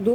2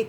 1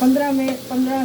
15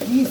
20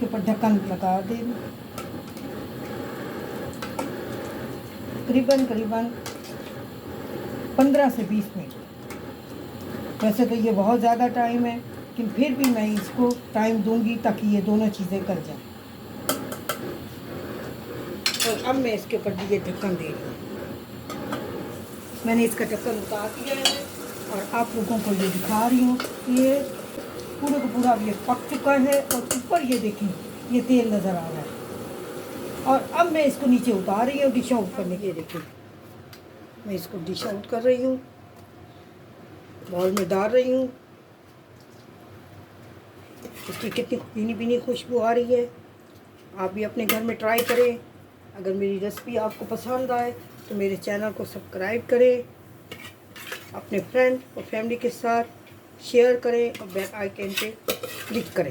इसके ऊपर ढक्कन लगा दें। करीबन 15 से 20 मिनट। वैसे तो ये बहुत ज़्यादा टाइम है, लेकिन फिर भी मैं इसको टाइम दूंगी ताकि ये दोनों चीज़ें गल जाएं। और अब मैं इसके ऊपर ये ढक्कन दे रही हूँ। मैंने इसका ढक्कन उतार दिया है और आप लोगों को ये दिखा रही हूँ। ये पूरा का पूरा ये पक चुका है और ऊपर ये देखें ये तेल नज़र आ रहा है। और अब मैं इसको नीचे उतार रही हूँ डिश आउट करने के। देखें मैं इसको डिश आउट कर रही हूँ, बाउल में डाल रही हूँ। इसकी कितनी भीनी भीनी खुशबू आ रही है। आप भी अपने घर में ट्राई करें। अगर मेरी रेसिपी आपको पसंद आए तो मेरे चैनल को सब्सक्राइब करें, अपने फ्रेंड और फैमिली के साथ शेयर करें और बेल आइकन पे क्लिक करें।